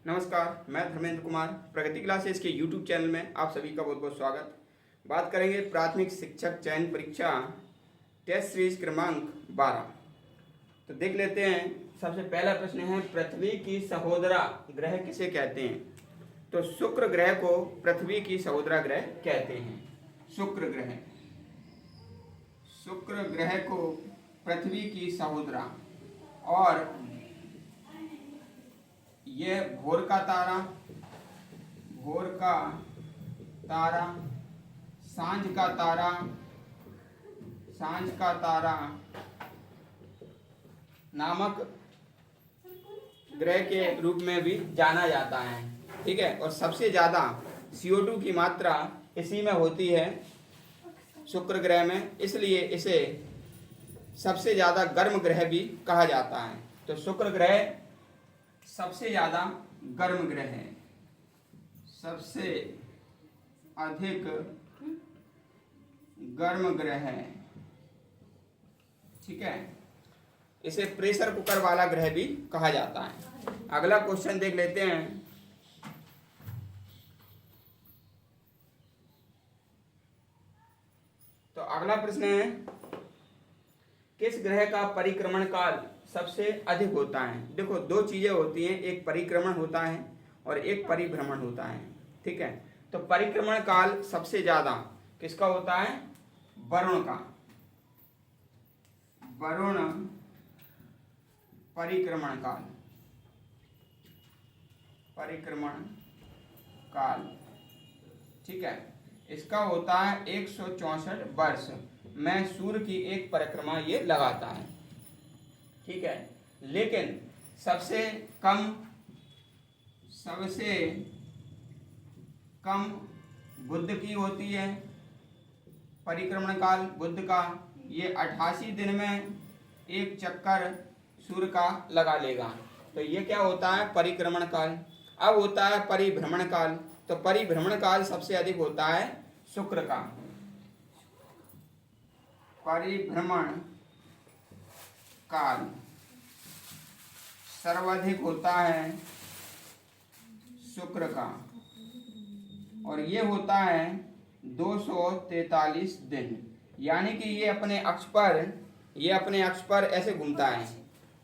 नमस्कार, मैं धर्मेंद्र कुमार प्रगति क्लासेस के YouTube चैनल में आप सभी का बहुत बहुत स्वागत। बात करेंगे प्राथमिक शिक्षक चयन परीक्षा टेस्ट सीरीज क्रमांक 12। तो देख लेते हैं। सबसे पहला प्रश्न है, पृथ्वी की सहोदरा ग्रह किसे कहते हैं? तो शुक्र ग्रह को पृथ्वी की सहोदरा ग्रह कहते हैं। शुक्र ग्रह को पृथ्वी की सहोदरा। और यह भोर का तारा, सांझ का तारा नामक ग्रह के रूप में भी जाना जाता है। ठीक है। और सबसे ज़्यादा CO2 की मात्रा इसी में होती है, शुक्र ग्रह में, इसलिए इसे सबसे ज़्यादा गर्म ग्रह भी कहा जाता है। तो शुक्र ग्रह सबसे ज़्यादा गर्म ग्रह है, सबसे अधिक गर्म ग्रह है। ठीक है। इसे प्रेशर कुकर वाला ग्रह भी कहा जाता है। अगला क्वेश्चन देख लेते हैं। तो अगला प्रश्न है, किस ग्रह का परिक्रमण काल सबसे अधिक होता है? देखो, दो चीजें होती हैं, एक परिक्रमण होता है और एक परिभ्रमण होता है। ठीक है। तो परिक्रमण काल सबसे ज्यादा किसका होता है? वरुण का। वरुण परिक्रमण काल। ठीक है। इसका होता है 164 वर्ष में सूर्य की एक परिक्रमा ये लगाता है। ठीक है। लेकिन सबसे कम बुध की होती है परिक्रमण काल। बुध का ये 88 दिन में एक चक्कर सूर्य का लगा लेगा। तो ये क्या होता है? परिक्रमण काल। अब होता है परिभ्रमण काल। तो परिभ्रमण काल सबसे अधिक होता है शुक्र का। परिभ्रमण काल सर्वाधिक होता है शुक्र का, और ये होता है 243 दिन। यानी कि ये अपने अक्ष पर ऐसे घूमता है,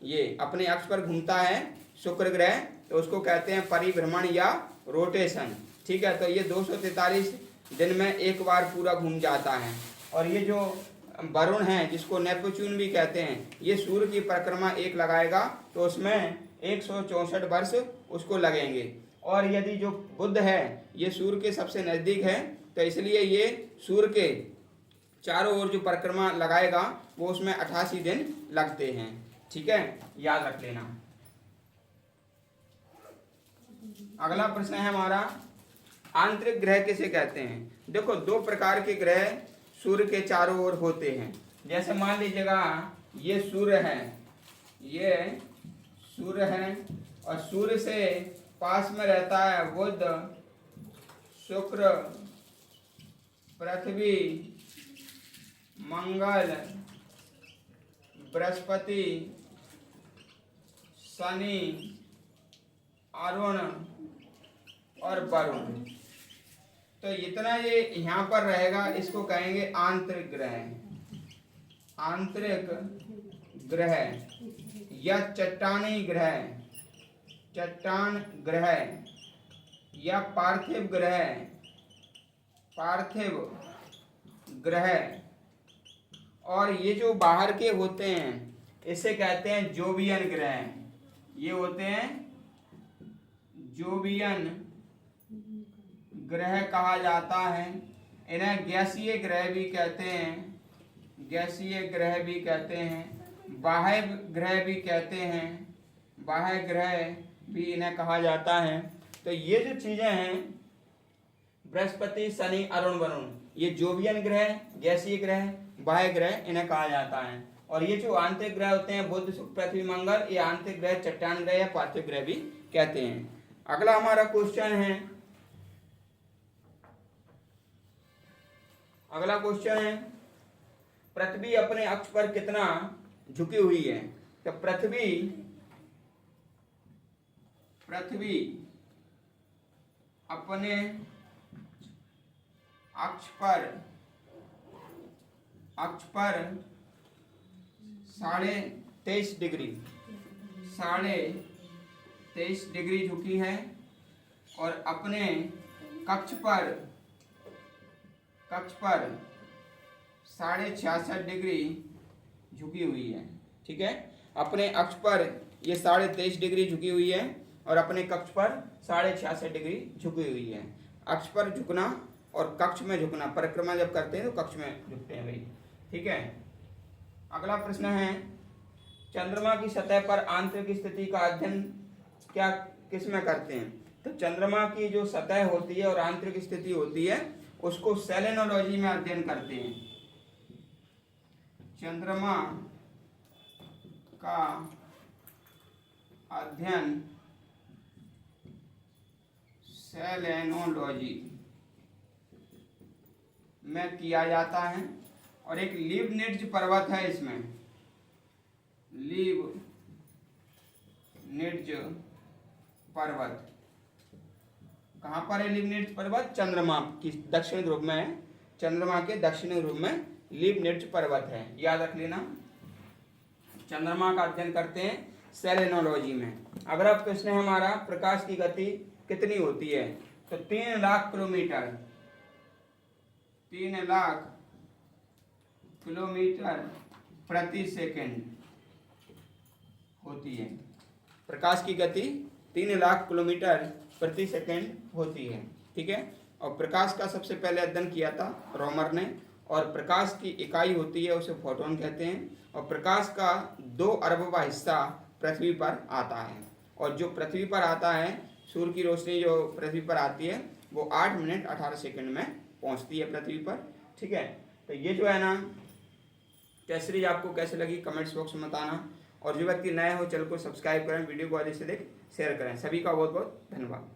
ये अपने अक्ष पर घूमता है शुक्र ग्रह। तो उसको कहते हैं परिभ्रमण या रोटेशन। ठीक है। तो ये 243 दिन में एक बार पूरा घूम जाता है। और ये जो वरुण है, जिसको नेपच्यून भी कहते हैं, ये सूर्य की परिक्रमा एक लगाएगा तो उसमें 164 वर्ष उसको लगेंगे। और यदि जो बुध है, ये सूर्य के सबसे नज़दीक है, तो इसलिए ये सूर्य के चारों ओर जो परिक्रमा लगाएगा वो उसमें 88 दिन लगते हैं। ठीक है, याद रख लेना। अगला प्रश्न है हमारा, आंतरिक ग्रह किसे कहते हैं? देखो, दो प्रकार के ग्रह सूर्य के चारों ओर होते हैं। जैसे मान लीजिएगा ये सूर्य है और सूर्य से पास में रहता है बुध, शुक्र, पृथ्वी, मंगल, बृहस्पति, शनि, अरुण और वरुण। तो इतना ये यहाँ पर रहेगा, इसको कहेंगे आंतरिक ग्रह या चट्टान ग्रह या पार्थिव ग्रह। और ये जो बाहर के होते हैं इसे कहते हैं जोवियन ग्रह। ये होते हैं जोवियन ग्रह कहा जाता है। इन्हें गैसीय ग्रह भी कहते हैं, बाह्य ग्रह भी कहते हैं, बाह्य ग्रह भी इन्हें कहा जाता है। तो ये जो चीजें हैं, बृहस्पति, शनि, अरुण, वरुण, ये जोवियन ग्रह, गैसीय ग्रह, बाह्य ग्रह, इन्हें कहा जाता है। और ये जो आंतरिक ग्रह होते हैं, बुध, शुक्र, पृथ्वी, मंगल, ये आंतरिक ग्रह, चट्टान ग्रह या पार्थिव ग्रह भी कहते हैं। अगला हमारा क्वेश्चन है, पृथ्वी अपने अक्ष पर कितना झुकी हुई है? तो पृथ्वी अपने अक्ष पर 23.5 डिग्री 23.5 डिग्री झुकी है और अपने कक्ष पर 66.5 डिग्री झुकी हुई है। ठीक है, अपने अक्ष पर ये 23.5 डिग्री झुकी हुई है और अपने कक्ष पर 66.5 डिग्री झुकी हुई है। अक्ष पर झुकना और कक्ष में झुकना, परिक्रमा जब करते हैं तो कक्ष में झुकते हैं भाई। ठीक है, अगला प्रश्न है, चंद्रमा की सतह पर आंतरिक स्थिति का अध्ययन किस में करते हैं? तो चंद्रमा की जो सतह होती है और आंतरिक स्थिति होती है उसको सेलेनोलॉजी में अध्ययन करते हैं। चंद्रमा का अध्ययन सेलेनोलॉजी में किया जाता है। और एक लीबनिट्ज पर्वत है, इसमें लीबनिट्ज पर्वत कहाँ पर है? लीबनिट्ज पर्वत चंद्रमा की दक्षिण ध्रुव में है। चंद्रमा के दक्षिणी ध्रुव में लीबनिट्ज पर्वत है, याद रख लेना। चंद्रमा का अध्ययन करते हैं सेलेनोलॉजी में। अगला प्रश्न है हमारा, प्रकाश की गति कितनी होती है? तो 3 लाख किलोमीटर 3 लाख किलोमीटर प्रति सेकंड होती है। प्रकाश की गति 3 लाख किलोमीटर प्रति सेकंड होती है। ठीक है, और प्रकाश का सबसे पहले अध्ययन किया था रोमर ने। और प्रकाश की इकाई होती है उसे फोटोन कहते हैं। और प्रकाश का 2 अरबवां हिस्सा पृथ्वी पर आता है। और जो पृथ्वी पर आता है, सूर्य की रोशनी जो पृथ्वी पर आती है वो 8 मिनट 18 सेकंड में पहुंचती है पृथ्वी पर। ठीक है, तो ये जो है ना टेस्ट सीरीज आपको कैसे लगी कमेंट्स बॉक्स में बताना। और जो व्यक्ति नए हो चैनल को सब्सक्राइब करें, वीडियो को अधिक से अधिक शेयर करें। सभी का बहुत बहुत धन्यवाद।